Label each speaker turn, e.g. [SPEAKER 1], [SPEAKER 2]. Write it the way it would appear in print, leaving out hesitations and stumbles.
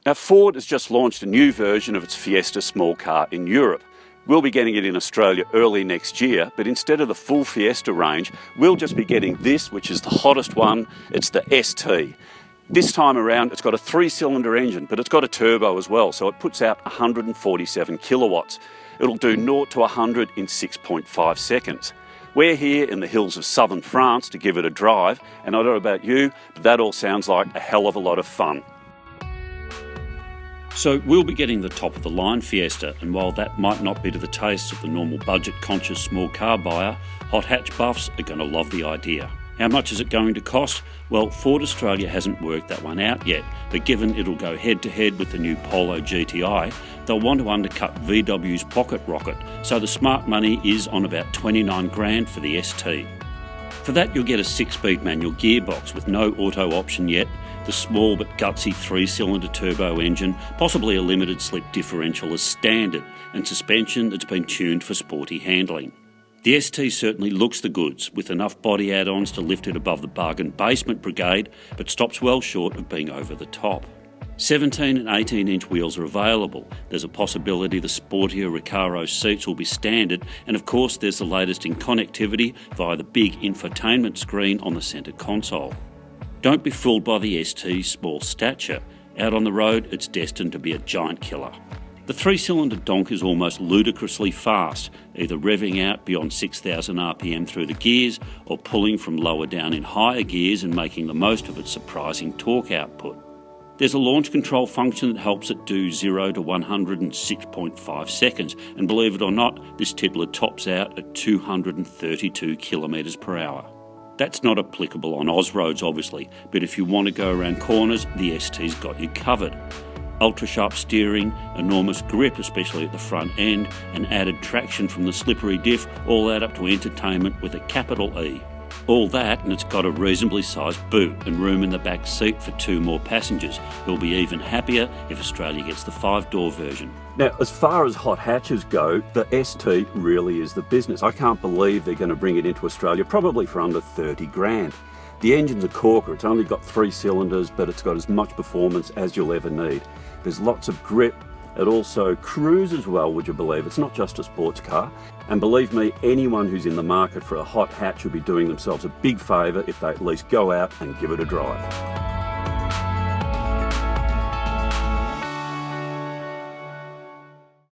[SPEAKER 1] Now, Ford has just launched a new version of its Fiesta small car in Europe. We'll be getting it in Australia early next year, but instead of the full Fiesta range, we'll just be getting this, which is the hottest one. It's the ST. This time around, it's got a 3-cylinder engine, but it's got a turbo as well, so it puts out 147 kilowatts. It'll do 0 to 100 in 6.5 seconds. We're here in the hills of southern France to give it a drive, and I don't know about you, but that all sounds like a hell of a lot of fun. So we'll be getting the top-of-the-line Fiesta, and while that might not be to the taste of the normal budget-conscious small car buyer, hot hatch buffs are going to love the idea. How much is it going to cost? Well, Ford Australia hasn't worked that one out yet, but given it'll go head-to-head with the new Polo GTI, they'll want to undercut VW's Pocket Rocket, so the smart money is on about 29 grand for the ST. For that, you'll get a 6-speed manual gearbox with no auto option yet, the small but gutsy 3-cylinder turbo engine, possibly a limited slip differential as standard, and suspension that's been tuned for sporty handling. The ST certainly looks the goods, with enough body add-ons to lift it above the bargain basement brigade, but stops well short of being over the top. 17 and 18-inch wheels are available. There's a possibility the sportier Recaro seats will be standard, and of course there's the latest in connectivity via the big infotainment screen on the centre console. Don't be fooled by the ST's small stature. Out on the road, it's destined to be a giant killer. The 3-cylinder donk is almost ludicrously fast, either revving out beyond 6,000 RPM through the gears or pulling from lower down in higher gears and making the most of its surprising torque output. There's a launch control function that helps it do 0 to 100 in 6.5 seconds, and believe it or not, this tiddler tops out at 232 kilometres per hour. That's not applicable on Oz roads obviously, but if you want to go around corners, the ST's got you covered. Ultra-sharp steering, enormous grip, especially at the front end, and added traction from the slippery diff all add up to entertainment with a capital E. All that, and it's got a reasonably sized boot and room in the back seat for 2 more passengers, who'll be even happier if Australia gets the 5-door version. Now, as far as hot hatches go, the ST really is the business. I can't believe they're going to bring it into Australia, probably for under 30 grand. The engine's a corker. It's only got 3 cylinders, but it's got as much performance as you'll ever need. There's lots of grip. It also cruises well, would you believe? It's not just a sports car. And believe me, anyone who's in the market for a hot hatch will be doing themselves a big favour if they at least go out and give it a drive.